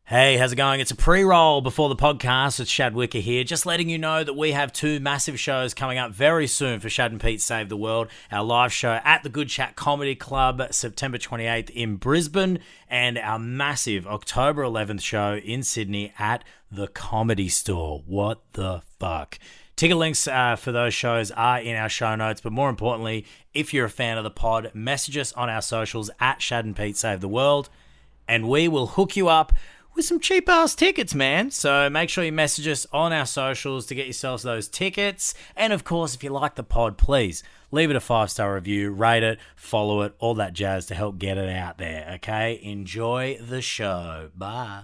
Hey, how's it going? It's a pre-roll before the podcast. It's Shad Wicker here. Just letting you know that we have two massive shows coming up very soon for Shad and Pete Save the World. Our live show at the Good Chat Comedy Club, September 28th in Brisbane, and our massive October 11th show in Sydney at the Comedy Store. What the fuck? Ticket links for those shows are in our show notes, but more importantly, if you're a fan of the pod, message us on our socials at Shad and Pete Save the World, and we will hook you up with some cheap-ass tickets, man. So make sure you message us on our socials to get yourselves those tickets. And, of course, if you like the pod, please leave it a 5-star review, rate it, follow it, all that jazz to help get it out there, okay? Enjoy the show. Bye.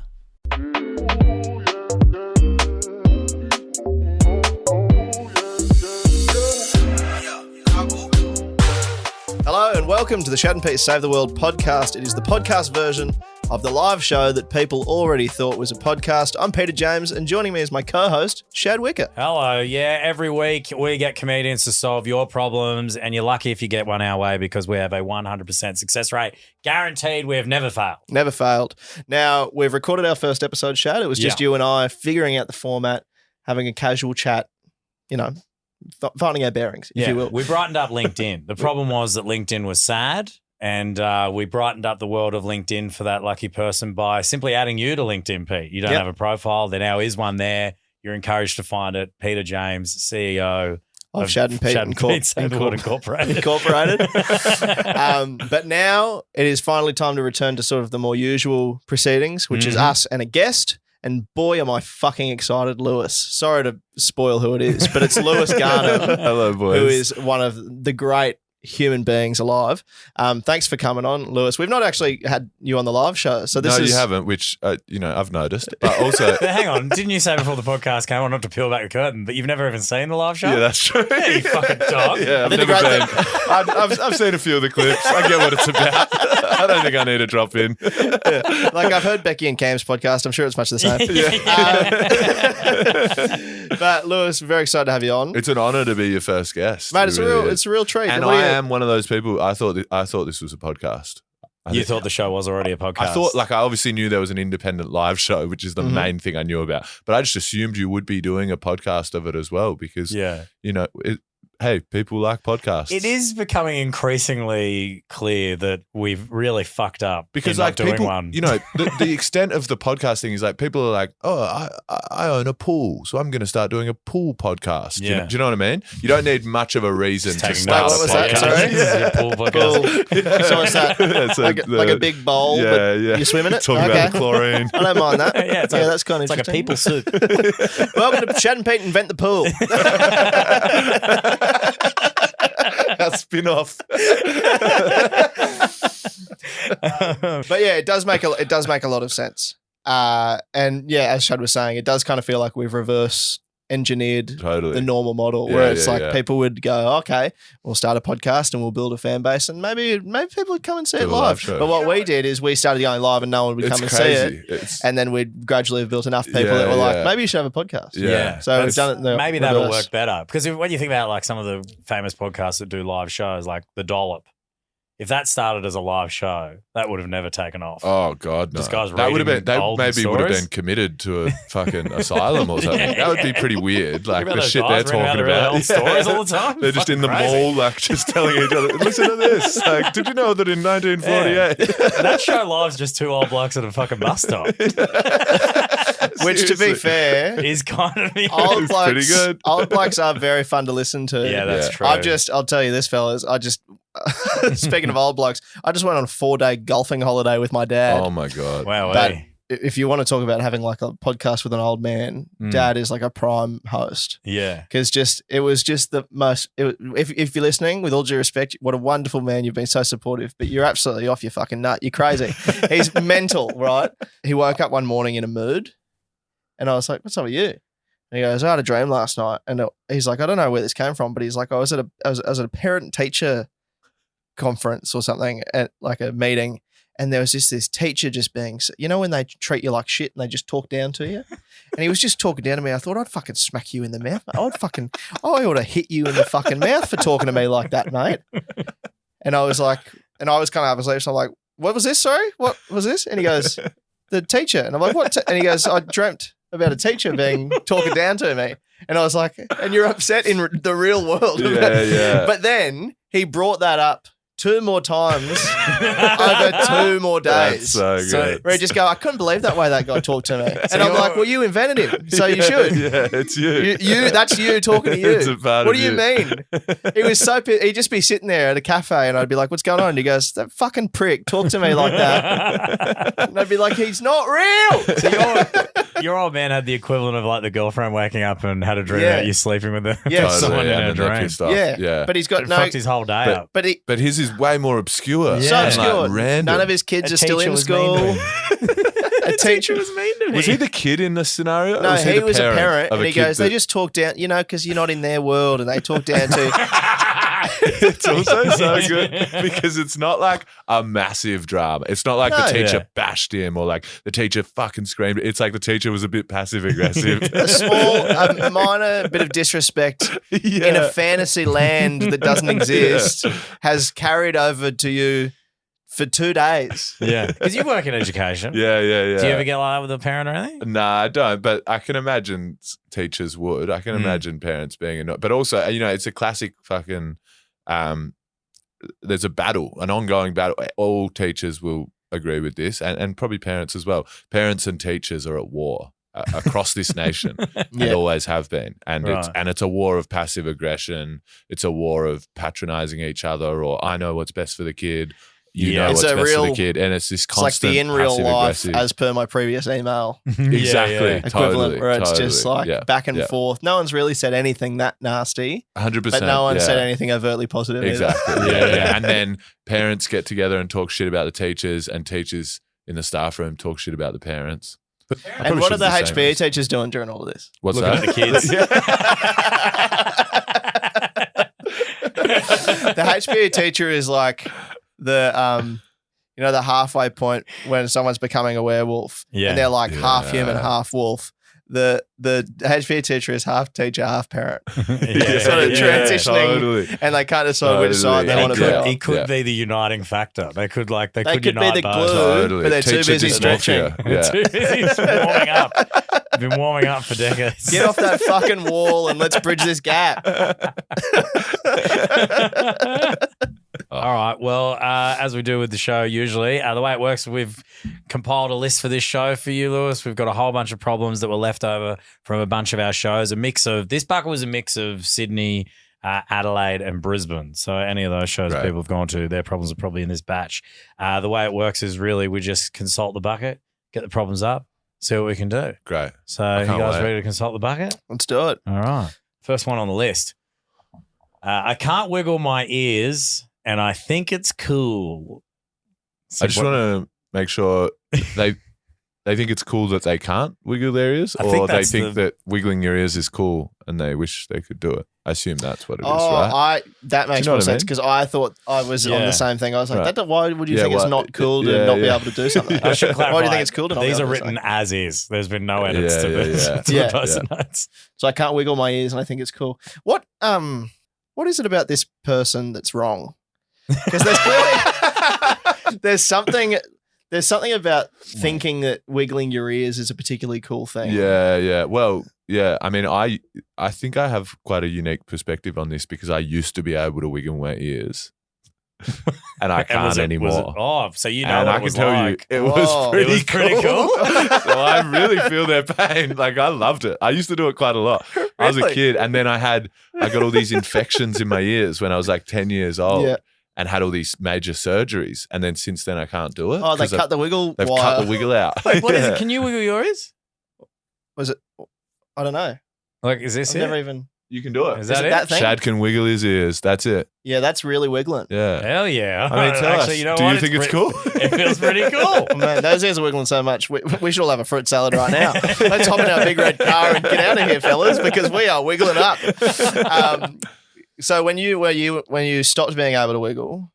Hello and welcome to the Shad and Pete Save the World podcast. It is the podcast version of the live show that people already thought was a podcast. I'm Peter James, and joining me is my co-host, Shad Wicker. Hello. Yeah, every week we get comedians to solve your problems, and you're lucky if you get one our way because we have a 100% success rate. Guaranteed. We have never failed. Never failed. Now, we've recorded our first episode, Shad. It was just you and I figuring out the format, having a casual chat, you know, finding our bearings, if you will. We brightened up LinkedIn. The problem was that LinkedIn was sad, and we brightened up the world of LinkedIn for that lucky person by simply adding you to LinkedIn, Pete. You don't have a profile. There now is one there. You're encouraged to find it. Peter James, CEO of Shad and Pete Incorporated. But now it is finally time to return to sort of the more usual proceedings, which is us and a guest. And boy, am I fucking excited, Lewis. Sorry to spoil who it is, but it's Lewis Garnham. Hello, boys. Who is one of the great human beings alive. Thanks for coming on, Lewis. We've not actually had you on the live show. So this you haven't, which, I've noticed. But also... But hang on. Didn't you say before the podcast came on not to peel back the curtain, but you've never even seen the live show? Yeah, that's true. Yeah, you fucking dog. Yeah, I've never been. I've seen a few of the clips. I get what it's about. I don't think I need to drop in. Yeah. Like, I've heard Becky and Cam's podcast. I'm sure it's much the same. But Lewis, very excited to have you on. It's an honour to be your first guest. Mate, it's a real treat. And I am one of those people, I thought this was a podcast. You thought the show was already a podcast? I thought, I obviously knew there was an independent live show, which is the main thing I knew about. But I just assumed you would be doing a podcast of it as well because, hey, people like podcasts. It is becoming increasingly clear that we've really fucked up because, in not doing people, one. The extent of the podcast thing is people are like, oh, I own a pool, so I'm going to start doing a pool podcast. Do you know what I mean? You don't need much of a reason to start a podcast. Sorry? Yeah. Pool podcast. So what's that? Like a big bowl, but you swim in it? Talking about the chlorine. I don't mind that. That's kind of interesting. It's like a people soup. Welcome to Shad and Pete Invent the Pool. Our spin-off. But yeah, it does make a lot of sense. And yeah, as Shad was saying, it does kind of feel like we've reverse engineered the normal model where it's people would go, okay, we'll start a podcast and we'll build a fan base and maybe people would come and see it live. But what we did is we started going live and no one would come and see it. And then we'd gradually have built enough people that were like, maybe you should have a podcast. Yeah. So we've done it maybe that'll work better. Because when you think about some of the famous podcasts that do live shows like The Dollop, if that started as a live show, that would have never taken off. Oh God, no! This guy's that would have been. They maybe would have been committed to a fucking asylum or something. That would be pretty weird. Like the shit they're talking about. Stories all the time. They're just in the mall, just telling each other, "Listen to this." Did you know that in 1948? That show live's just two old blokes at a fucking bus stop. Which, to be fair, is kind of old blokes. Pretty good. Old blokes are very fun to listen to. Yeah, that's true. I'll tell you this, fellas. Speaking of old blokes, I just went on a 4-day golfing holiday with my dad. Oh my God. Wow. But if you want to talk about having a podcast with an old man, Dad is a prime host. Yeah. Because it was just the most, if you're listening, with all due respect, what a wonderful man. You've been so supportive, but you're absolutely off your fucking nut. You're crazy. He's mental, right? He woke up one morning in a mood and I was like, what's up with you? And he goes, I had a dream last night. And he's like, I don't know where this came from, but he's like, I was at a parent-teacher conference or something at a meeting, and there was just this teacher just being, when they treat you like shit and they just talk down to you, and he was just talking down to me. I thought I'd fucking smack you in the mouth. I ought to hit you in the fucking mouth for talking to me like that, mate. And I was kind of up his sleeve, so I'm like, what was this? Sorry, what was this? And he goes, the teacher. And I'm like, what? And he goes, I dreamt about a teacher talking down to me. And I was like, and you're upset in the real world. Yeah. But then he brought that up 2 more times over 2 more days. That's so good. Where he just go, I couldn't believe that way that guy talked to me. And I'm like, well, you invented him, so you should. Yeah, it's you. You that's you talking to you. It's a part what of do you mean? He was so pissed. He'd just be sitting there at a cafe and I'd be like, what's going on? And he goes, that fucking prick talk to me like that. And I'd be like, he's not real. So your old man had the equivalent of like the girlfriend waking up and had a dream about you sleeping with someone in a dream. Yeah. But he's got it fucked his whole day up. But his is way more obscure. So obscure. Like random. None of his kids are still in school. A teacher was mean to me. Was he the kid in the scenario? No, he was a parent. And he goes, they just talk down, because you're not in their world, and they talk down to. It's also so good because it's not like a massive drama. It's not like the teacher bashed him or like the teacher fucking screamed. It's like the teacher was a bit passive aggressive. A minor bit of disrespect in a fantasy land that doesn't exist has carried over to you for 2 days. Yeah. Because you work in education. Yeah. Do you ever get like that with a parent or anything? Nah, I don't. But I can imagine teachers would. I can imagine parents being annoyed. But also, it's a classic fucking there's a battle, an ongoing battle. All teachers will agree with this and probably parents as well. Parents and teachers are at war across this nation and always have been. And it's a war of passive aggression. It's a war of patronizing each other or I know what's best for the kid. You know what's best for the kid. And it's this constant it's like the in real life, aggressive. as per my previous email. Exactly. Equivalent, Totally, where it's just like back and forth. No one's really said anything that nasty. 100%. But no one said anything overtly positive. Exactly. Yeah. And then parents get together and talk shit about the teachers and teachers in the staff room talk shit about the parents. And what are the HBE teachers doing during all of this? What's looking that? At the kids. The HBE teacher is like the the halfway point when someone's becoming a werewolf and they're like half human, half wolf. The HBE teacher is half teacher, half parent. Sort of transitioning, and they can't decide which side they want to be on. He could be the uniting factor. They could be unite the both. glue, but they're too busy stretching. They're too busy warming up. They've been warming up for decades. Get off that fucking wall and let's bridge this gap. All right. Well, as we do with the show usually, the way it works, we've compiled a list for this show for you, Lewis. We've got a whole bunch of problems that were left over from a bunch of our shows. This bucket was a mix of Sydney, Adelaide and Brisbane. So any of those shows people have gone to, their problems are probably in this batch. The way it works is really we just consult the bucket, get the problems up, see what we can do. Great. So you guys ready to consult the bucket? Let's do it. All right. First one on the list. I can't wiggle my ears and I think it's cool. So I just want to make sure they think it's cool that they can't wiggle their ears, or they think that wiggling your ears is cool and they wish they could do it. I assume that's what it is, right? That makes more sense because I thought I was on the same thing. I was like, why would you think it's not cool to not be able to do something? I should clarify. Why do you think it's cool to not be able to do something? These are written as is. There's been no edits to the person notes. So I can't wiggle my ears and I think it's cool. What is it about this person that's wrong? Because there's something about thinking that wiggling your ears is a particularly cool thing. Yeah. Well, yeah. I mean, I think I have quite a unique perspective on this because I used to be able to wiggle my ears. And I can't anymore. So you know what it was like. It was pretty cool. So I really feel their pain. Like I loved it. I used to do it quite a lot. Really? I was a kid, and then I got all these infections in my ears when I was like 10 years old. Yeah. And had all these major surgeries, and then since then I can't do it. Oh, they cut the wiggle. They've cut the wiggle out. Wait, what is it? Can you wiggle your ears? Was it? I don't know. Like, is this I've never even. You can do it. Is that it? That thing? Shad can wiggle his ears. That's it. Yeah, that's really wiggling. Yeah. Hell yeah. I mean, tell us. Do you think it's cool? It feels pretty cool. Oh, man, those ears are wiggling so much. We should all have a fruit salad right now. Let's hop in our big red car and get out of here, fellas, because we are wiggling up. So when you stopped being able to wiggle.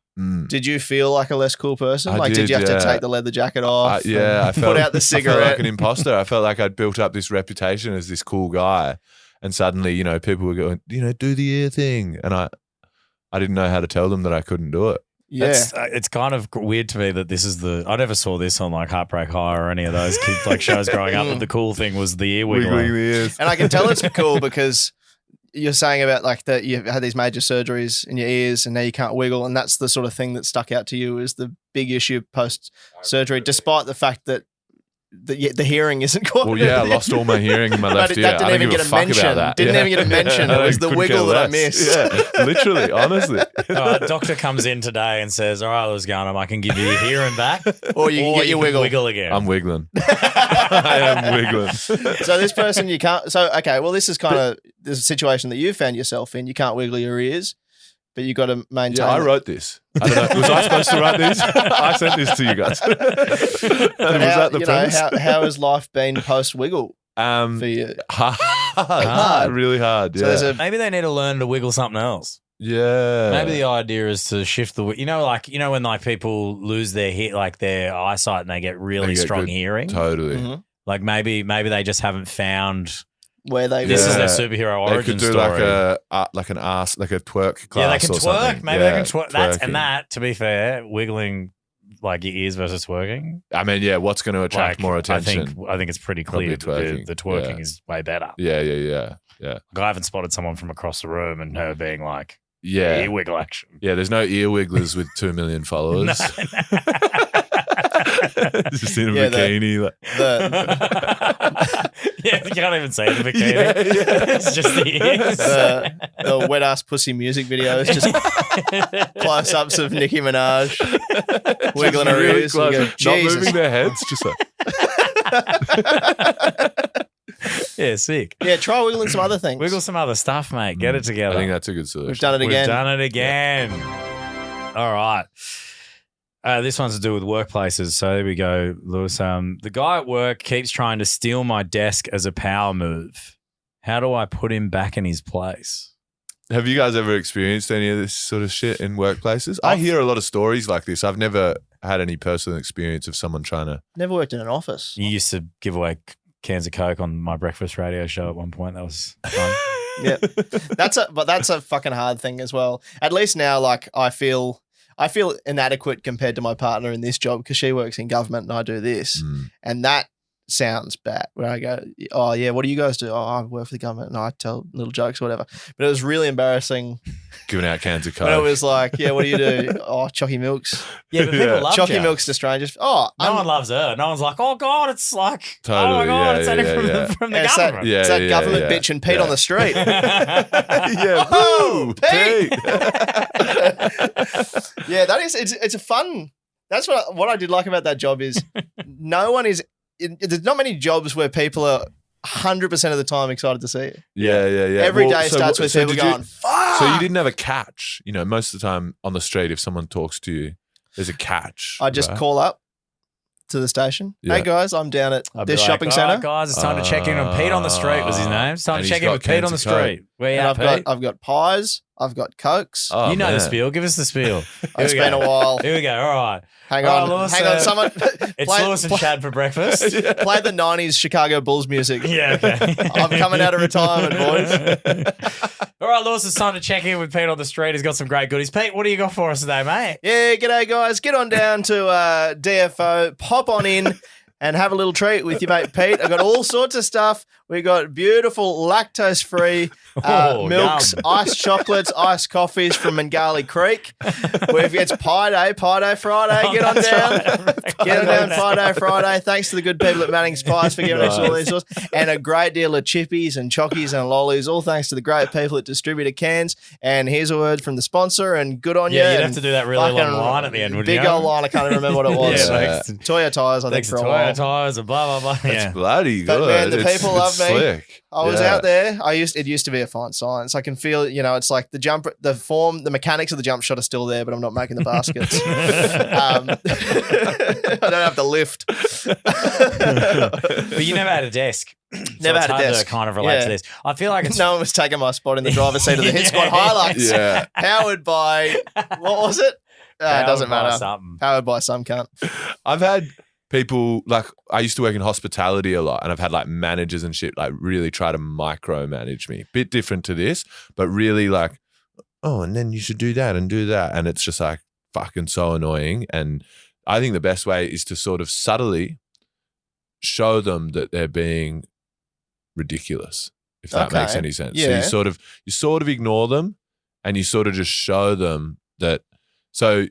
Did you feel like a less cool person? Did you have to take the leather jacket off? I felt, put out the cigarette. I felt like an imposter. I felt like I'd built up this reputation as this cool guy, and suddenly, people were going, do the ear thing, and I didn't know how to tell them that I couldn't do it. Yeah. It's kind of weird to me that this is I never saw this on like Heartbreak High or any of those kids like shows growing up. But the cool thing was the ear wiggling. Wiggling the ears. And I can tell it's cool because you're saying about like that you've had these major surgeries in your ears and now you can't wiggle. And that's the sort of thing that stuck out to you is the big issue post-surgery, despite the fact that the hearing isn't quite. Well, yeah, I lost all my hearing in my left ear. That didn't even get a mention. Didn't even get a mention. It was the wiggle that I missed. Yeah, literally, honestly. Doctor comes in today and says, all right, Lewis Garnham, I can give you your hearing back. Or you can get your wiggle again. I'm wiggling. I am wiggling. So this person you can't. So, okay, well, this is kind of the situation that you found yourself in. You can't wiggle your ears, but you got to maintain. Yeah, I wrote this. I don't know. Was I supposed to write these? I sent this to you guys. Was that the premise? How has life been post wiggle for you? Hard. Really hard. Yeah. So maybe they need to learn to wiggle something else. Yeah. Maybe the idea is to shift when like people lose their eyesight and they get really strong hearing. Totally. Mm-hmm. Like maybe they just haven't found where they. This is their superhero origin story. They could do like an ass, like a twerk class. Yeah, they can or twerk. Something. Maybe they can twerk. That, to be fair, wiggling like your ears versus twerking. I mean, yeah, what's going to attract more attention? I think it's pretty clear that the twerking is way better. Yeah. Like, I haven't spotted someone from across the room and her being like, ear wiggle action. Yeah, there's no ear wigglers with 2 million followers. Just in a bikini. Yeah, you can't even say the bikini. Yeah. It's just the ears. The wet ass pussy music videos, just close ups of Nicki Minaj wiggling her really ears. Close. Go, not moving their heads, just like. Yeah, sick. Yeah, try wiggling some other things. Wiggle some other stuff, mate. Get it together. I think that's a good solution. We've done it again. All right. This one's to do with workplaces. So there we go, Lewis. The guy at work keeps trying to steal my desk as a power move. How do I put him back in his place? Have you guys ever experienced any of this sort of shit in workplaces? I hear a lot of stories like this. I've never had any personal experience of someone trying to. Never worked in an office. You used to give away cans of Coke on my breakfast radio show at one point. That was fun. Yeah, that's a fucking hard thing as well. At least now, like I feel inadequate compared to my partner in this job because she works in government and I do this, and that sounds bad. Where I go, oh yeah, what do you guys do? Oh, I work for the government and I tell little jokes or whatever. But it was really embarrassing. Giving out cans of Coke. But it was like, yeah, what do you do? Oh, Chocky Milks. Yeah, but people love Chocky Milks to strangers. Oh, no one loves her. No one's like, oh God, it's like, totally, oh my God, it's only from the government. It's that government bitch and Pete on the street. Yeah, oh, Pete. Yeah, that is. It's a fun. That's what I did like about that job is no one is. There's not many jobs where people are 100% of the time excited to see you. Yeah. Every day starts with people going, fuck. So you didn't have a catch. You know, most of the time on the street, if someone talks to you, there's a catch. I just call up to the station. Yeah. Hey guys, I'm down at this shopping centre. Right, guys, it's time to check in on Pete on the street was his name. It's time to check in with Pete on the street. Where you at, Pete? I've got pies. I've got Cokes. Oh, you know man. the spiel. Give us the spiel. It's been a while. Here we go. All right. Hang on. Lewis, Someone. It's Lewis and Chad for breakfast. Play the 90s Chicago Bulls music. Yeah, okay. I'm coming out of retirement, boys. All right, Lewis, it's time to check in with Pete on the street. He's got some great goodies. Pete, what do you got for us today, mate? Yeah, g'day, guys. Get on down to DFO. Pop on in and have a little treat with your mate Pete. I've got all sorts of stuff. We got beautiful lactose-free milks, iced chocolates, iced coffees from Mangali Creek. It's Pie Day Friday. Get on down. Get on down Friday. Thanks to the good people at Manning's Pies for giving us all these sorts. And a great deal of chippies and chockies and lollies, all thanks to the great people at Distributor Cans. And here's a word from the sponsor, and good on you. Yeah, you'd have to do that really long line at the end, wouldn't you? Big old line. I can't even remember what it was. Toyo Tires, I think, for a while. Toyo Tires and blah, blah, blah. That's bloody good. But man, the people love me. Slick. I was out there. It used to be a fine science. I can feel, it's like the mechanics of the jump shot are still there, but I'm not making the baskets. I don't have to lift. But you never had a desk. Never had a desk. To kind of relate to this. I feel like no one was taking my spot in the driver's seat of the Hit Squad highlights. Yeah. Powered by, what was it? It doesn't matter. Something. Powered by some cunt. I've had people, like, I used to work in hospitality a lot, and I've had like managers and shit like really try to micromanage me. Bit different to this, but really like, oh, and then you should do that and do that. And it's just like, fucking so annoying. And I think the best way is to sort of subtly show them that they're being ridiculous, if that makes any sense. Yeah. So you sort of ignore them and you sort of just show them that. So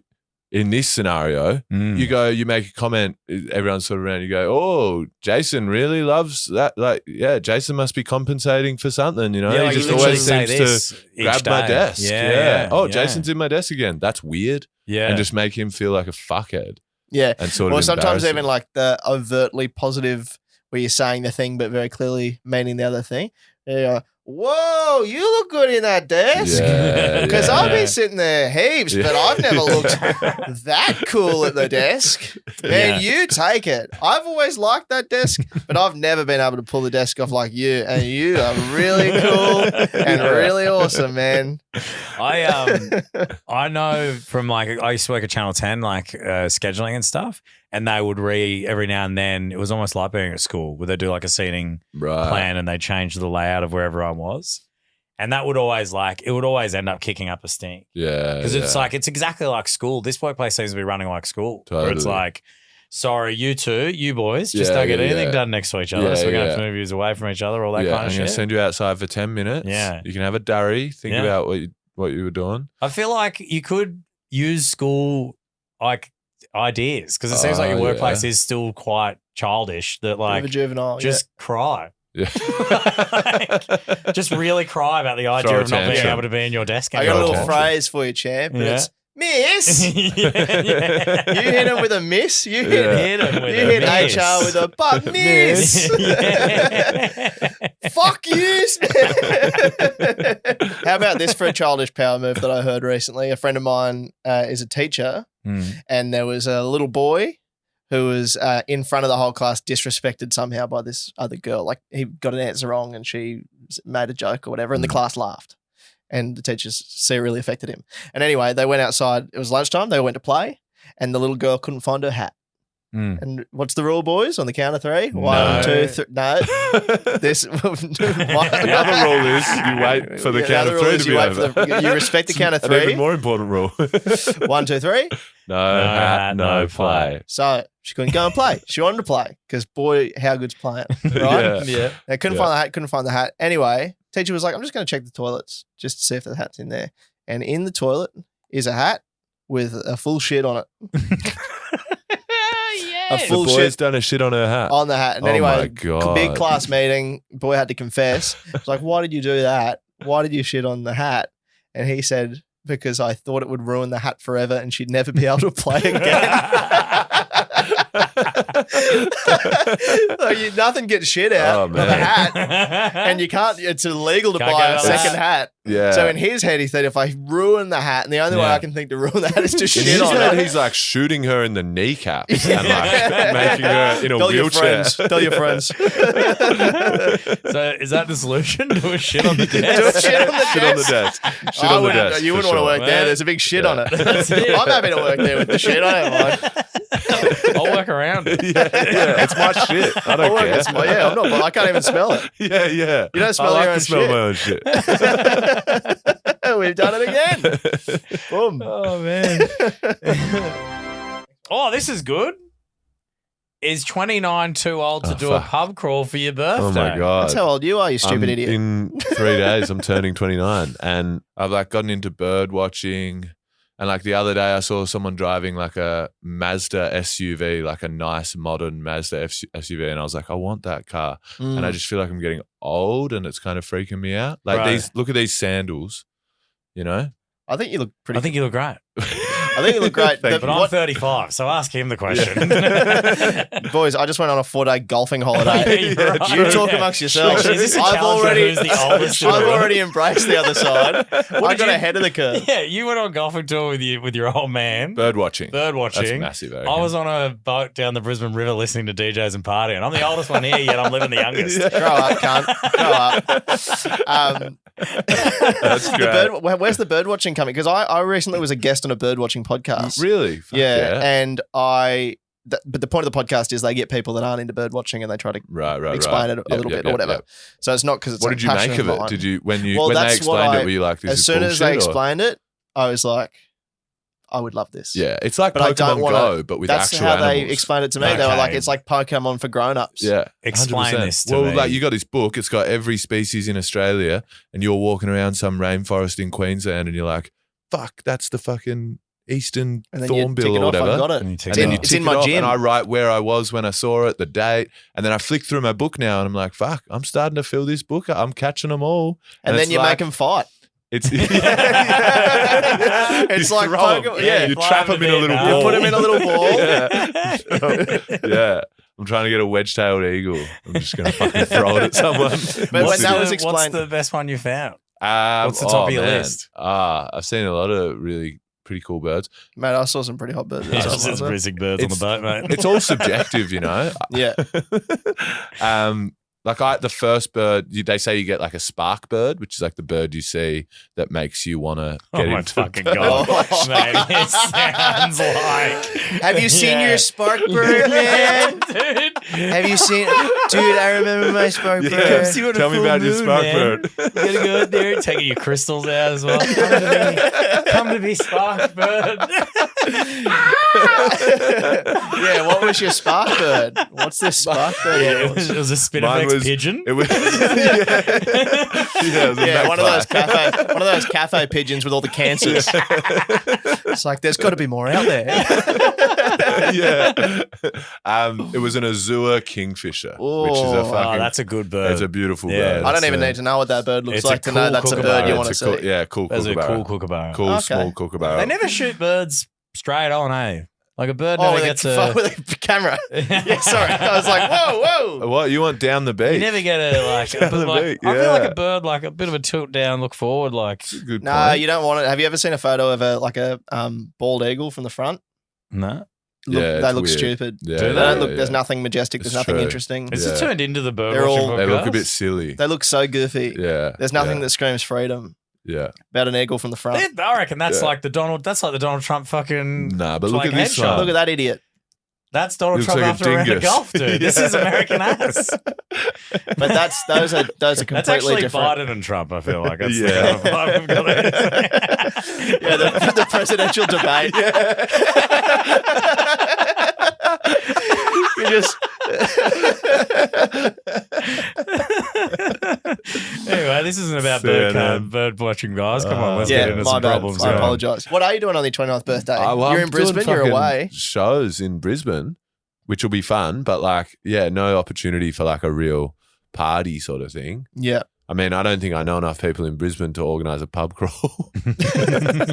in this scenario, you make a comment, everyone's sort of around, you go, oh, Jason really loves that. Like, yeah, Jason must be compensating for something, you know? Yeah, he like just you always literally seems say to this grab each my day. desk. Yeah. Oh, Yeah. Jason's in my desk again. That's weird. Yeah. And just make him feel like a fuckhead. Yeah. And sort of Or sometimes embarrassing. even like the overtly positive where you're saying the thing but very clearly meaning the other thing. Yeah. Whoa, you look good in that desk. Yeah, Because yeah. I've been sitting there heaps, but I've never looked that cool at the desk. Man, you take it. I've always liked that desk, but I've never been able to pull the desk off like you. And you are really cool and really awesome, man. I know from like I used to work at Channel 10, like scheduling and stuff, and they would every now and then. It was almost like being at school where they do like a seating plan and they change the layout of where everyone was, and that would always end up kicking up a stink. Yeah, because it's like it's exactly like school. This workplace seems to be running like school, where it's like, sorry, you boys, just don't get anything done next to each other, so we're gonna have to move you away from each other, all that kind of I'm shit. gonna send you outside for 10 minutes. Yeah, you can have a durry. Think about what you were doing. I feel like you could use school like ideas because it seems like your workplace is still quite childish. That like juvenile, just cry. Yeah. Like, just really cry about the idea of not being able to be in your desk. I got a little phrase for you, champ. And it's miss. You hit him with a miss. You hit HR with a but miss. Fuck you. How about this for a childish power move that I heard recently? A friend of mine is a teacher, and there was a little boy who was in front of the whole class, disrespected somehow by this other girl. Like he got an answer wrong and she made a joke or whatever, and the class laughed. And the teachers really affected him. And anyway, they went outside. It was lunchtime. They went to play, and the little girl couldn't find her hat. And what's the rule, boys? On the count of three? No. 1, 2, 3. No. The other rule is you wait for the count of three to be over. You respect the count of An three. even more important rule. 1, 2, 3. No hat, no play. So she couldn't go and play. She wanted to play because, boy, how good's playing, right? Yeah. They couldn't find the hat. Couldn't find the hat. Anyway, teacher was like, "I'm just going to check the toilets just to see if the hat's in there." And in the toilet is a hat with a full shit on it. A full the boy's shit done a shit on her hat. on the hat. And Oh anyway, my God. big class meeting. Boy had to confess. It's like, "Why did you do that? Why did you shit on the hat?" And he said, "Because I thought it would ruin the hat forever and she'd never be able to play again." Like, nothing gets shit out of the hat, and you can't. It's illegal to buy a second hat. Yeah. So in his head, he said, "If I ruin the hat, and the only way I can think to ruin the hat is to In shit his on head, it." he's like shooting her in the kneecaps and like making her in a Tell your wheelchair. friends. Tell your friends. So is that the solution? Do a shit on the Do a desk? shit on the Shit on the desk. Shit on the desk. You for wouldn't want to sure. work there. There's a big shit on it. That's it. I'm happy to work there with the shit. I don't mind. I'll work around it. Yeah, it's my shit. I don't care. I'm not. I can't even smell it. Yeah. You don't smell I like your own to smell shit. my own shit. We've done it again. Boom. Oh man. Oh, this is good. Is 29 too old to do a fuck. pub crawl for your birthday? Oh my God. That's how old you are, you stupid idiot. In 3 days, I'm turning 29, and I've like gotten into bird watching. And like the other day, I saw someone driving like a Mazda SUV, like a nice modern Mazda SUV, and I was like, I want that car. And I just feel like I'm getting old, and it's kind of freaking me out. Like look at these sandals, you know. I think you look pretty. I think you look great. I think you look great. But I'm 35, so ask him the question. Boys, I just went on a 4-day golfing holiday. Yeah, right. You talk amongst yourselves. Is this a I've challenge already, for who's the oldest in the I've room? already embraced the other side. I did got you- ahead of the curve. Yeah, you went on golfing tour with your old man. Bird watching. Bird watching. That's massive. I was on a boat down the Brisbane River listening to DJs and partying. I'm the oldest one here, yet I'm living the youngest. Grow up, cunt. Grow up. That's great. Where's the bird watching coming? Because I recently was a guest on a bird watching podcast. Really? Fuck Yeah. And but the point of the podcast is they get people that aren't into bird watching and they try to explain it a little bit or whatever. Yep. So it's not because it's What like did you make passion of it? mine. Did you when Well, they that's what explained it, were you like, this as is soon bullshit? as they or- explained it, I was like, I would love this. Yeah, it's like But I don't Pokemon wanna- Go, but with That's actual how animals. they explained it to me. They were like, Okay. it's like Pokemon for grown-ups. Yeah, Explain 100%. this to well, me. like you got this book. It's got every species in Australia, and you're walking around some rainforest in Queensland, and you're like, "Fuck, that's the fucking eastern And then you tick thornbill it or off. whatever." I've got it. And you tick And it then you off. It's tick in it my off, gym. and I write where I was when I saw it, the date, and then I flick through my book now, and I'm like, "Fuck, I'm starting to fill this book. I'm catching them all." And then it's you like- make them fight. It's It's You like throw 'em. Pokemon. Yeah. you trap them in a little You ball. You put them in a little ball. Yeah. I'm trying to get a wedge-tailed eagle. I'm just going to fucking throw it at someone. But when What's that the- was explained- What's the best one you found? Um, What's the top of your man. list? I've seen a lot of really pretty cool birds. Mate, I saw some pretty hot birds. Yeah, That's there's awesome. pretty birds on the boat, mate. It's all subjective, you know. Yeah. Like the first bird, they say you get like a spark bird, which is like the bird you see that makes you want to Oh get my into fucking bird. god, Oh. mate! It sounds like. Have you seen Yeah. your spark bird, man? dude? Have you seen, dude? I remember my spark Yeah. bird. See what a Tell me full about your moon, spark man. bird. You gotta go out there, taking your crystals out as well. Come to be spark bird. Yeah, what was your spark bird? What's this spark bird? Yeah, yours? it was a spin Mine effects was- pigeon. It was, yeah, it was a Yeah, one of magpie. those cafe pigeons with all the cancers. It's like there's got to be more out there. Yeah. It was an Azure kingfisher, which is a Oh, fucking. Oh, that's a good bird. It's a beautiful Yeah. bird. I don't It's even a- need to know what that bird looks It's a like to know cool that's a bird kookaburra. you want to It's a cool- see. Yeah, cool That's a kookaburra. cool kookaburra. Cool, Okay. small kookaburra. They never shoot birds straight on, eh? Like a bird Oh, never with gets a, with a camera. Yeah, sorry. I was like, whoa. What you want down the beach? You never get a like. Down the like beak, I feel like yeah. a bird, like a bit of a tilt down, look forward, like Good No, point. you don't want it. Have you ever seen a photo of a bald eagle from the front? no. Yeah, They it's look weird. stupid. Yeah, Do They they? don't look. yeah, There's yeah. nothing majestic. It's There's nothing true. interesting. Is Yeah. it turned into the bird They're watching all- They look a podcast? bit silly. They look so goofy. Yeah. There's nothing yeah, that screams freedom Yeah. about an eagle from the front. I reckon that's Yeah. like the Donald. That's like the Donald Trump fucking. Nah, but look like at this headshot. one. Look at that idiot. That's Donald Looks Trump like a after a round of dingus. golf, dude. This is Yeah. American ass. But those are That's completely actually different. Biden and Trump. I feel like that's Yeah. the vibe we've got there. Yeah, the presidential debate. You just Anyway, this isn't about bird watching, guys. Come on, let's yeah, get into my some bad. problems. I here. apologise. What are you doing on your 29th birthday? Well, You're I'm in Brisbane. doing You're fucking away. Shows in Brisbane, which will be fun, but like, yeah, no opportunity for like a real party sort of thing. Yeah. I mean, I don't think I know enough people in Brisbane to organise a pub crawl. Spend enough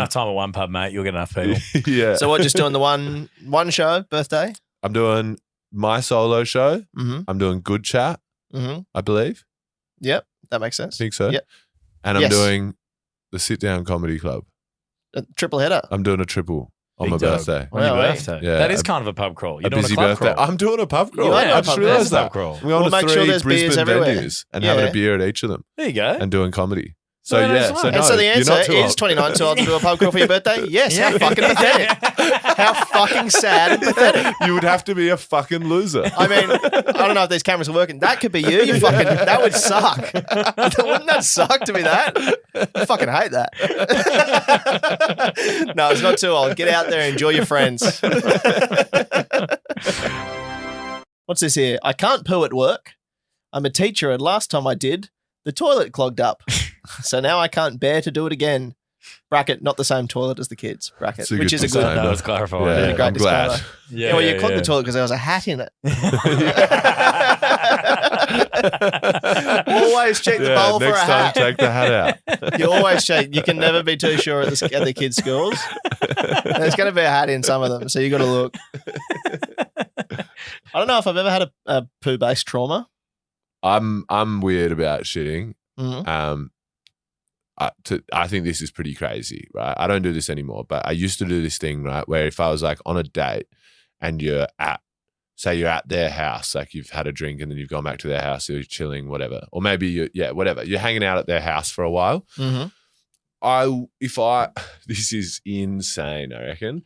time at one pub, mate. You'll get enough people. Yeah. So what? Just doing the one show birthday. I'm doing my solo show. Mm-hmm. I'm doing Good Chat, Mm-hmm. I believe. Yep, that makes I sense. think so. Yep. And I'm Yes. doing the Sit Down Comedy Club. A triple header. I'm doing a triple on Big my dog. birthday. On your Wow, eh? birthday. Yeah, that is a- kind of a pub crawl. You're A doing busy a club birthday. crawl. I'm doing a pub crawl. You are I doing a just pub realised crawl. that. Pub crawl. We're on We'll to make sure 3 there's beers Brisbane everywhere. venues and Yeah. having a beer at each of them There you go. and doing comedy. So Well, yeah, that's so fine. no, And so the you're answer not too is old. 29 too old to do a pub crawl for your birthday? Yes. How fucking pathetic. How fucking sad and pathetic. You would have to be a fucking loser. I mean, I don't know if these cameras are working. That could be you. You fucking, that would suck. Wouldn't that suck to be that? I fucking hate that. No, it's not too old. Get out there and enjoy your friends. What's this here? I can't poo at work. I'm a teacher, and last time I did, the toilet clogged up. So now I can't bear to do it again. Bracket, not the same toilet as the kids. Bracket, It's a which good is a disclaimer. good. That was clarified. Yeah, great I'm glad. disclaimer. Yeah, Yeah, well, you clogged the toilet because there was a hat in it. Always check the bowl for a next time, hat. take the hat out. You always check. You can never be too sure at the kids' schools. There's going to be a hat in some of them, so you got to look. I don't know if I've ever had a poo-based trauma. I'm weird about shitting. Mhm. I think this is pretty crazy, right? I don't do this anymore, but I used to do this thing, right, where if I was like on a date and you're at their house, like you've had a drink and then you've gone back to their house, you're chilling, whatever, or maybe whatever, you're hanging out at their house for a while. Mm-hmm. This is insane, I reckon.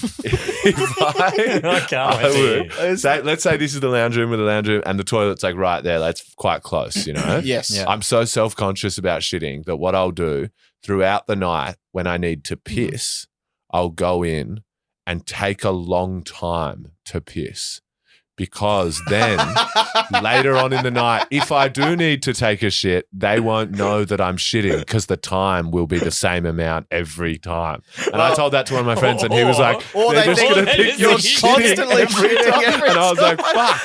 I can't wait to hear. Let's say this is the lounge room with the lounge room and the toilet's like right there. That's quite close, you know? Yes. Yeah. I'm so self-conscious about shitting that what I'll do, throughout the night when I need to piss, I'll go in and take a long time to piss. Because then later on in the night, if I do need to take a shit, they won't know that I'm shitting because the time will be the same amount every time. And I told that to one of my friends and he was like, they're just going to think you're constantly shitting every And I was like, fuck,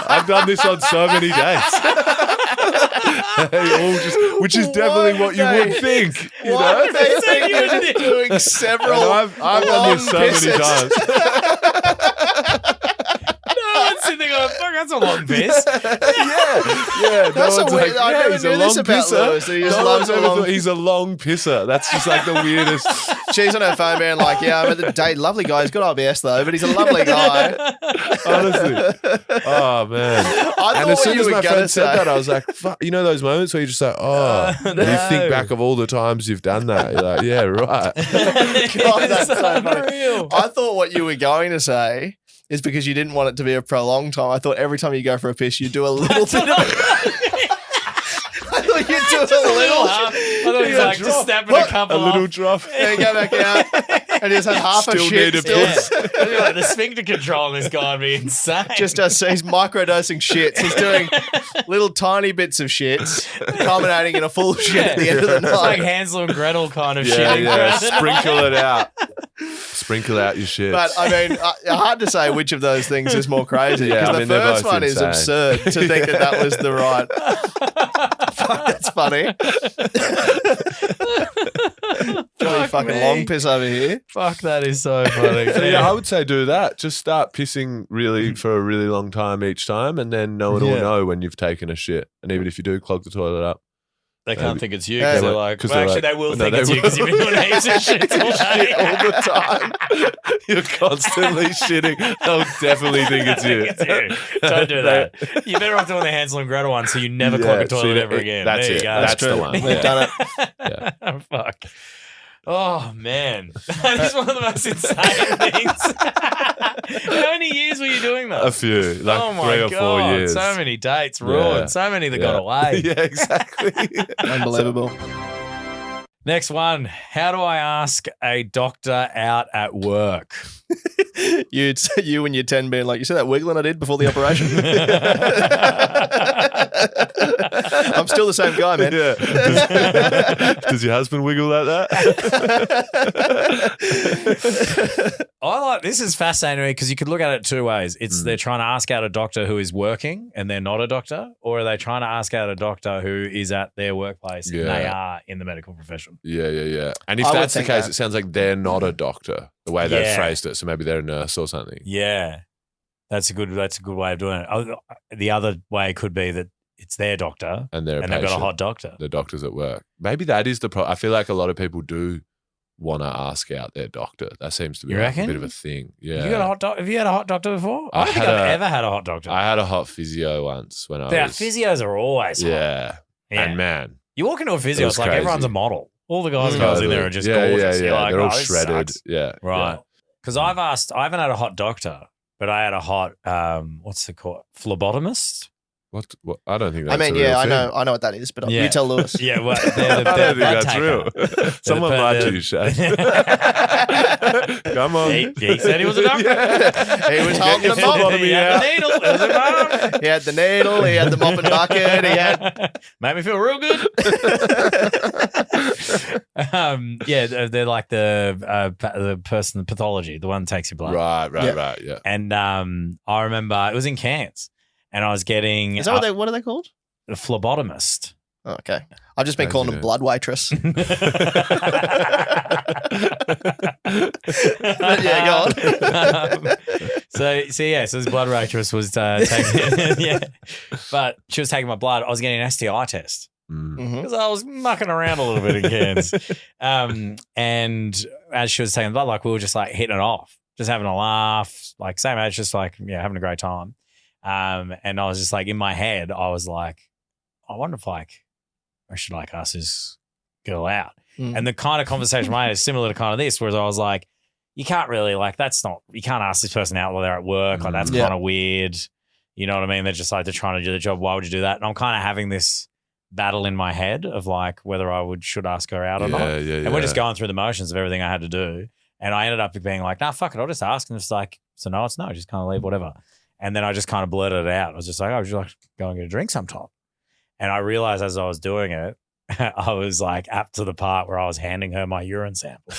I've done this on so many days. Which is definitely what you would think. You know? They think you're doing several I've done this so many times. I'm sitting there going, fuck, that's a long piss. Yeah. That's a weird. I never he's a knew long this about pisser. Lewis. That he just loves a long. He's a long pisser. That's just like the weirdest. She's on her phone being like, yeah, I'm at the date. Lovely guy. He's got IBS though, but he's a lovely guy. Honestly. Oh, man. And as soon as my friend said that, I was like, fuck. You know those moments where you're just like, no. you think back of all the times you've done that. You're like, yeah, right. God, that's so funny. unreal. I thought what you were going to say is because you didn't want it to be a prolonged time. I thought every time you go for a piss, you do a little bit of I thought you'd do a little. I thought he was like just snapping a couple A little off. drop. And go back out and just have half a Still shit. need a still- piss. Like, the sphincter control on this guy would be insane. Just he's microdosing shits. He's doing little tiny bits of shits, culminating in a full shit at the end of the It's like night. Hansel and Gretel kind of Yeah, shit. yeah. Sprinkle it out. Sprinkle out your shit. But I mean, hard to say which of those things is more crazy. Yeah, Because I the mean, they're first both one is insane. absurd to think that was the right. Fuck, that's funny. Johnny fucking me. long piss over here. Fuck, that is so funny. So yeah, I would say do that. Just start pissing really for a really long time each time, and then no one will Yeah. know when you've taken a shit. And even if you do clog the toilet up, They can't think it's you Yeah, because they're but- like, 'cause well, they're actually, like- they will no, think they it's you because will. you've been doing heaps of shit all shit all day. the time. You're constantly shitting. They'll definitely think it's you. It's you. Don't do that. You're better off doing the Hansel and Gretel one so you never Yeah, clog a toilet see, ever again. that's there it. you go. That's the one. We've done it. Yeah. Fuck. Oh, man. That is one of the most insane things. How many years were you doing that? A few, like oh my 3 or 4 years. So many dates ruined. Yeah. So many that Yeah. got away. Yeah, exactly. Unbelievable. Next one. How do I ask a doctor out at work? You and your 10 being like, you see that wiggling I did before the operation? I'm still the same guy, man. Yeah. Does your husband wiggle like that? This is fascinating to me because you could look at it two ways. It's they're trying to ask out a doctor who is working and they're not a doctor, or are they trying to ask out a doctor who is at their workplace and they are in the medical profession? Yeah. And if I would that's the think case, that. it sounds like they're not a doctor, the way they've Yeah. phrased it. So maybe they're a nurse or something. Yeah, that's a good way of doing it. The other way could be that it's their doctor And they're a and they've got a patient. hot doctor. The doctors at work. Maybe that is the problem. I feel like a lot of people do want to ask out their doctor. That seems to be You like a reckon? bit of a thing. Yeah. You got a hot doctor? Have you had a hot doctor before? I I don't think had I've a- ever had a hot doctor. I had a hot physio once when I Yeah, was. physios are always hot. Yeah. Yeah. And man, You walk into a physio, was it's like everyone's crazy. a model. All the guys and girls in there are just gorgeous. Yeah, You're like, they're all oh, this shredded. sucks. Yeah. Right. Because I haven't had a hot doctor, but I had a hot, what's it called? Phlebotomist? What? I don't think that's I mean, a real I thing. know what that is, but Yeah. you tell Lewis. Yeah, well, they're the, I don't think blood that's taker. real. Someone lied to you, Shad. Come on. He said he was a doctor. Yeah. He was Get holding your the mop. phlebotomy He had out. the needle. It was a mom. He had the needle. He had the mop and bucket. He had. Made me feel real good. They're like the person, the pathology, the one that takes your blood. Right. Yeah. And I remember it was in Cairns, and I was getting Is that what are they called? a phlebotomist. Oh, okay. I've just been Crazy, calling them man. blood waitress. But yeah, go on. So this blood waitress was taking, but she was taking my blood. I was getting an STI test Mm. Mhm. because I was mucking around a little bit in Cairns. And as she was taking the blood, like we were just like hitting it off, just having a laugh, like same age, just like having a great time. And I was just like in my head, I was like, I wonder if I should like ask this girl out. Mm. And the kind of conversation I had is similar to kind of this, whereas I was like, you can't really you can't ask this person out while they're at work. Like that's Yeah. kind of weird. You know what I mean? They're just like, they're trying to do the job. Why would you do that? And I'm kind of having this battle in my head of like whether I should ask her out or not. And we're just going through the motions of everything I had to do. And I ended up being like, nah, fuck it, I'll just ask. And it's like, so no, it's no, just kind of leave, whatever. And then I just kind of blurted it out. I was just like, I would you like to go and get a drink sometime? And I realized as I was doing it, I was like up to the part where I was handing her my urine sample,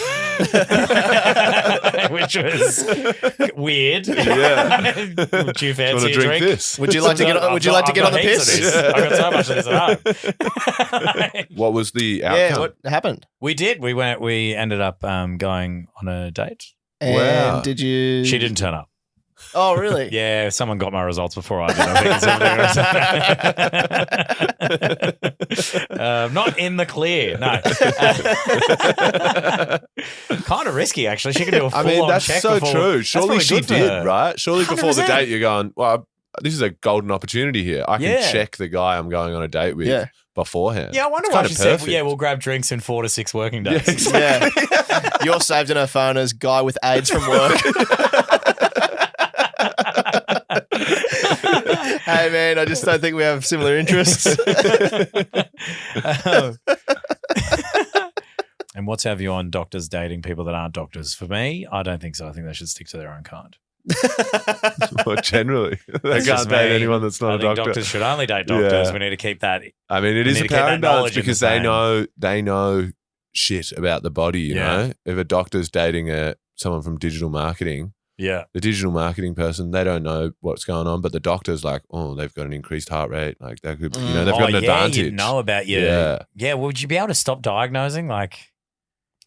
which was weird. Yeah. Would you fancy a drink? This? Would you like to get? Would you like to get on the piss? I got so much of this at home. What was the outcome? Yeah, what happened? We did. We ended up going on a date. And Wow. did you? She didn't turn up. Oh, really? Yeah, someone got my results before I did. I think. Not in the clear, no. Kind of risky, actually. She could do a full-on I mean, that's check so before. true. That's Surely probably she good for did, her. right? Surely before the 100%. date, you're going, well, this is a golden opportunity here. I can Yeah. check the guy I'm going on a date with Yeah. beforehand. Yeah, I wonder It's why kinda she said, perfect. yeah, we'll grab drinks in 4 to 6 working Yeah, days. exactly. Yeah. You're saved in her phone as guy with AIDS from work. Hey, man, I just don't think we have similar interests. And what's our view on doctors dating people that aren't doctors? For me, I don't think so. I think they should stick to their own kind. Well, generally, they That's just can't date me. anyone that's not I a think doctor. doctors should only date doctors. Yeah. We need to keep that. I mean, it We is need a to keep that power imbalance knowledge in the because they know shit about the body. You Yeah. know, if a doctor's dating someone from digital marketing, Yeah. the digital marketing person, they don't know what's going on, but the doctor's like, oh, they've got an increased heart rate, like that could, they've got an advantage. You know about you. Yeah. Yeah. Well, would you be able to stop diagnosing? Like,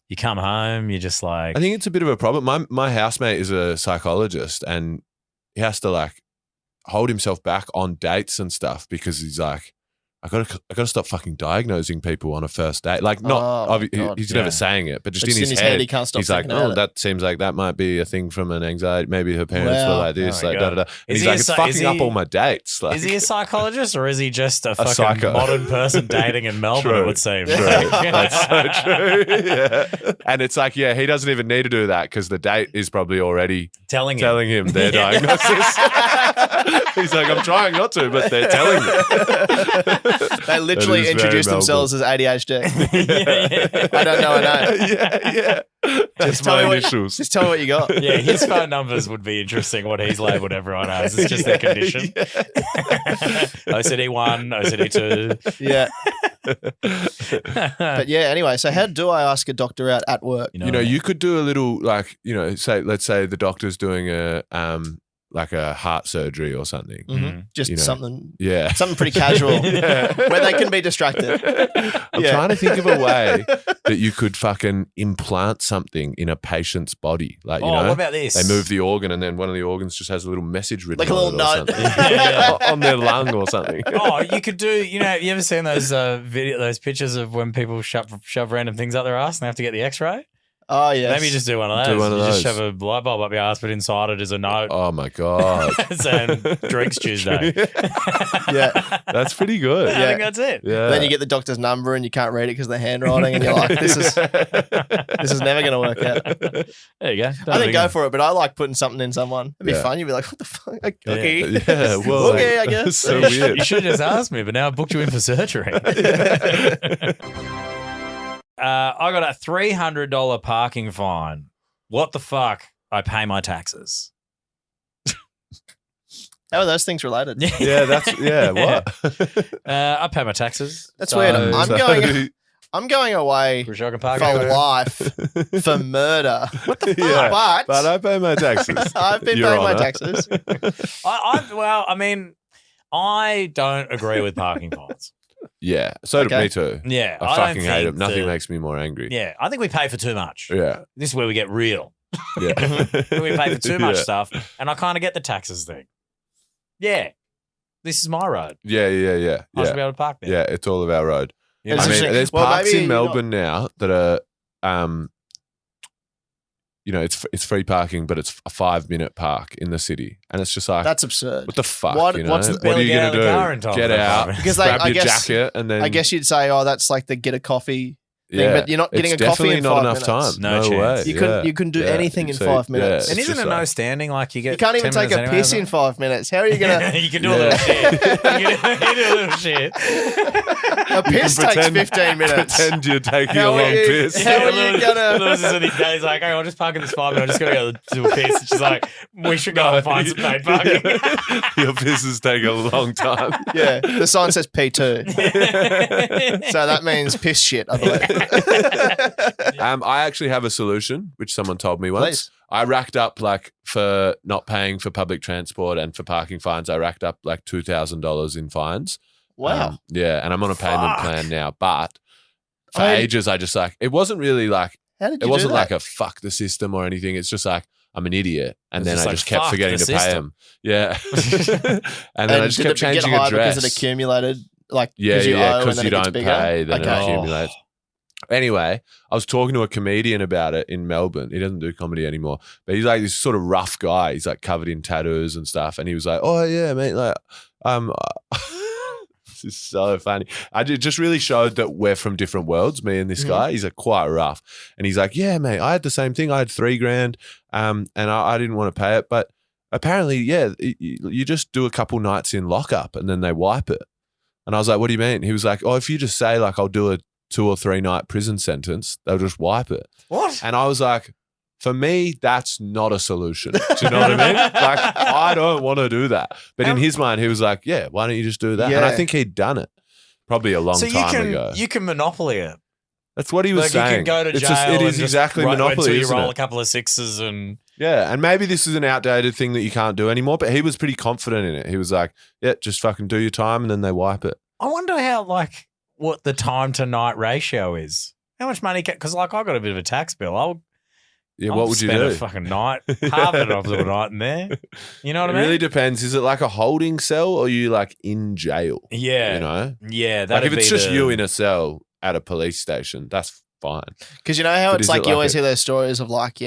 you come home, you're just like, I think it's a bit of a problem. My housemate is a psychologist, and he has to like hold himself back on dates and stuff because he's like, I gotta stop fucking diagnosing people on a first date. Like, not Oh, God. he's Yeah. never saying it, but just But in his head, he can't stop he's like, thinking about oh, it. that seems like that might be a thing from an anxiety. Maybe her parents were Wow. like this, Oh my like da God. da da. And Is he's he like, a it's psy- fucking is up he- all my dates. Like, is he a psychologist or is he just a fucking psycho. modern person dating in Melbourne, True. it would seem? True. That's so true. Yeah. And it's like, yeah, he doesn't even need to do that because the date is probably already Telling telling him their diagnosis. He's like, I'm trying not to, but they're telling me. They literally very introduce themselves as ADHD. I don't know a name. Yeah. Just tell my me what- initials. Just tell me what you got. Yeah, his phone numbers would be interesting. What he's labelled everyone as. It's just their condition. OCD 1, OCD 2. Yeah. But yeah, anyway, so how do I ask a doctor out at work? You know, you could do a little like, let's say the doctor's doing a like a heart surgery or something. Just You know. something Yeah. pretty casual where they can be distracted. I'm Yeah. trying to think of a way that you could fucking implant something in a patient's body. Like, you know, what about this? they move the organ and then one of the organs just has a little message written Like a on little it or note. something. On their lung or something. Oh, you could do, have you ever seen those those pictures of when people shove random things up their ass and they have to get the x-ray? Oh, yes. Maybe you just do one of those. Do one of you just those. shove a light bulb up your ass, but inside it is a note Oh my God. saying Drinks Tuesday. Yeah. That's pretty good. I think that's it. Yeah. Then you get the doctor's number and you can't read it because they're handwriting and you're like, this is never going to work out. There you go. I think go for it, but I like putting something in someone. It'd be Yeah. fun. You'd be like, what the fuck? Okay. Yeah, well, Okay, I guess. that's so You weird. should have just asked me, but now I booked you in for surgery. I got a $300 parking fine. What the fuck? I pay my taxes. How are those things related? Yeah, what? I pay my taxes. That's So- weird. So- I'm going away Pretty sure I can park for anywhere. life for murder. What the fuck? Yeah, But I pay my taxes. I've been Your paying my Honour. taxes. I don't agree with parking fines. Yeah, so do Okay. me too. Yeah, I don't fucking hate think it. Nothing that- makes me more angry. Yeah, I think we pay for too much. Yeah. This is where we get real. Yeah. We pay for too much Yeah. stuff, and I kind of get the taxes thing. Yeah, this is my road. Yeah. I should be able to park there. Yeah, it's all of our road. You It's know? I mean, interesting. there's Well, parks maybe in you're Melbourne now that are, it's free parking, but it's a 5-minute park in the city, and it's just like, That's absurd. what the fuck? What- you know? what's the- what are Barely you get gonna out of the car in do? time Get for that out, 5 minutes. Because grab I your guess- jacket, and then I guess you'd say, oh, that's like the get a coffee thing, but you're not getting It's a coffee definitely in not 5 enough minutes. time. No No way. chance. You couldn't do anything in So, 5 minutes. And it's isn't just it no like- standing? Like you get. You can't even 10 take a minutes piss anyway, in 5 minutes. How are you gonna? You can do a little shit. You can do a little shit. A piss takes pretend- 15 minutes. Pretend you're taking How a are long you- piss. how are you gonna? Lewis is in his days like, hey, I'll just park in this 5 minutes. I'm just going to go do a piss. And she's like, we should go and find some paid parking. Your pisses take a long time. Yeah, the sign says P2, so that means piss shit, I believe. I actually have a solution, which someone told me once. Please. I racked up like for not paying for public transport and for parking fines. I racked up like $2,000 in fines. Wow. Yeah, and I'm on a payment Fuck. plan now. But for I- ages, I just like it wasn't really like How did you it wasn't do that? like a fuck the system or anything. It's just like I'm an idiot, and It's then just I like, just kept fuck forgetting the to pay system. them. Yeah, and then I just did kept it get changing higher address. because it accumulated, like Yeah, you yeah, owe and because then you it gets don't bigger? pay, then Okay. it accumulates. Anyway, I was talking to a comedian about it in Melbourne. He doesn't do comedy anymore, but he's like this sort of rough guy. He's like covered in tattoos and stuff. And he was like, "Oh yeah, mate, like, this is so funny." It just really showed that we're from different worlds. Me and this guy. He's like quite rough, and he's like, "Yeah, mate, I had the same thing. I had $3,000, and I didn't want to pay it, but apparently, yeah, you just do a couple nights in lockup, and then they wipe it." And I was like, "What do you mean?" He was like, "Oh, if you just say like I'll do a 2 or 3 night prison sentence, they'll just wipe it." What? And I was like, for me, that's not a solution. Do you know what I mean? Like, I don't want to do that. But in his mind, he was like, yeah, why don't you just do that? And I Yeah. think he'd done it probably a long So time ago. you can monopoly it. That's what he was Like saying. you can go to It's jail. just, it and is just exactly wait monopoly, until you isn't roll it? a couple of sixes and Yeah, and maybe this is an outdated thing that you can't do anymore, but he was pretty confident in it. He was like, yeah, just fucking do your time and then they wipe it. I wonder how what the time to night ratio is. How much money? Because I got a bit of a tax bill. Yeah, I'll what would you spend do? a fucking night, half of it off the night in there. You know what It I mean? really depends. Is it like a holding cell or are you like in jail? Yeah. You know? Yeah. Like That'd if it's be just the- you in a cell at a police station, that's fine. Because you know how But it's is it like you like always a- hear those stories of like,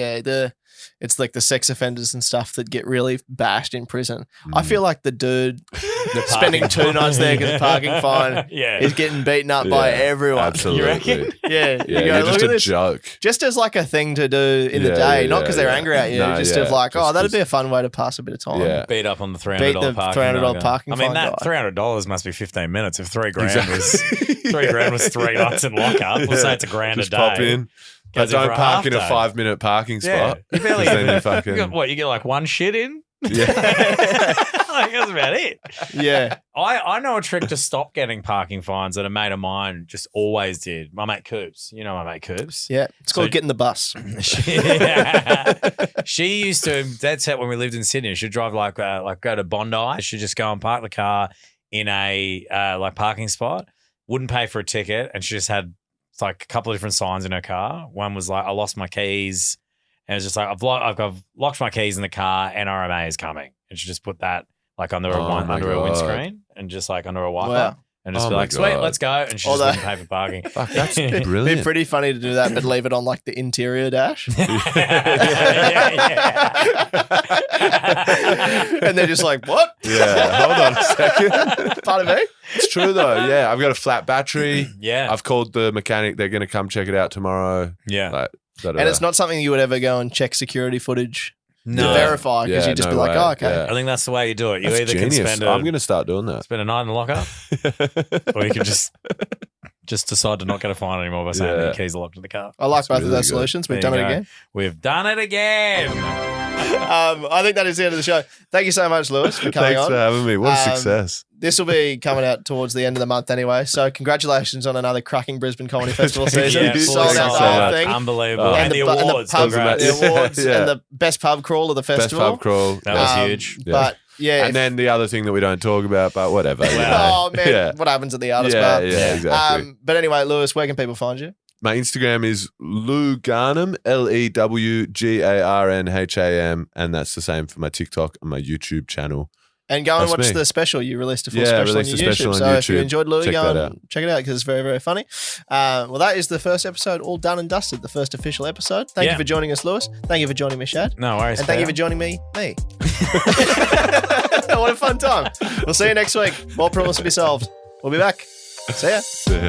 it's like the sex offenders and stuff that get really bashed in prison. I feel like the dude the spending parking 2 nights there because of parking fine Yeah. is getting beaten up by Yeah, everyone. Absolutely. You reckon? Yeah, Yeah, you go, you're look just at a this. joke. Just as like a thing to do in the Yeah, day, yeah, not because they're yeah. angry at you, No, just yeah, of like, just oh, that'd 'cause- be a fun way to pass a bit of time. Yeah. Beat up on the $300 Beat the parking. $300 guy. parking I mean, fine that guy. $300 must be 15 minutes. If 3 grand Exactly. was 3 grand was 3 nights in lockup, we'll say it's $1,000 Just a day. pop in. But Goes in don't for a park half in a day. 5-minute parking Yeah, spot. you barely 'Cause then you you fucking got, what, you get like one shit in? yeah. Like, that's about it. Yeah. I know a trick to stop getting parking fines that a mate of mine just always did. My mate Coops. You know my mate Coops? Yeah. It's called So- getting the bus. She used to, dead set when we lived in Sydney, she'd drive like go to Bondi. She'd just go and park the car in a like parking spot, wouldn't pay for a ticket, and she just had like a couple of different signs in her car. One was like, I lost my keys. And it was just like, I've locked my keys in the car, NRMA is coming. And she just put that like under Oh my under her God. windscreen and just like under her wiper. Wow. And just Oh be my like, sweet, God. let's go. And she Although- just wouldn't pay for parking. Fuck, that's It'd brilliant. be pretty funny to do that, but leave it on like the interior dash. And they're just like, what? Yeah, hold on a second. Pardon me? It's true though. Yeah, I've got a flat battery. Yeah. I've called the mechanic. They're going to come check it out tomorrow. Yeah. Like, And it's not something you would ever go and check security footage to No. verify because Yeah, you'd just no be like, way. oh, okay. Yeah. I think that's the way you do it. You That's either genius. can spend I'm going to start doing that. spend a night in the lockup, or you can just decide to not get a fine anymore by saying Yeah. your keys are locked in the car. I like both of really those good. solutions. We've There done you it go. again. We've done it again. I think that is the end of the show. Thank you so much, Lewis, for coming Thanks on. for having me. What a Um, success. This will be coming out towards the end of the month anyway. So congratulations on another cracking Brisbane Comedy Festival season. Yeah, You fully sold out sold the out. whole thing. Unbelievable. Oh. And the bu- awards. pub, congrats. the awards Yeah. and the best pub crawl of the Best festival. pub crawl. That was huge. Yeah. But yeah. And then the other thing that we don't talk about, but whatever. you oh know. man, Yeah. what happens at the artist Yeah, bar? yeah, exactly. But anyway, Lewis, where can people find you? My Instagram is Lou Garnham, LEWGARNHAM, and that's the same for my TikTok and my YouTube channel. And go and That's watch me. the special. You released a full Yeah, special on released your a special YouTube. on So if you YouTube. enjoyed Louis, Check go that and out. check it out because it's very, very funny. Well, that is the first episode all done and dusted, the first official episode. Thank Yeah. you for joining us, Lewis. Thank you for joining me, Shad. No worries. And thank you pal. for joining me. What a fun time. We'll see you next week. More problems to be solved. We'll be back. See ya. See ya.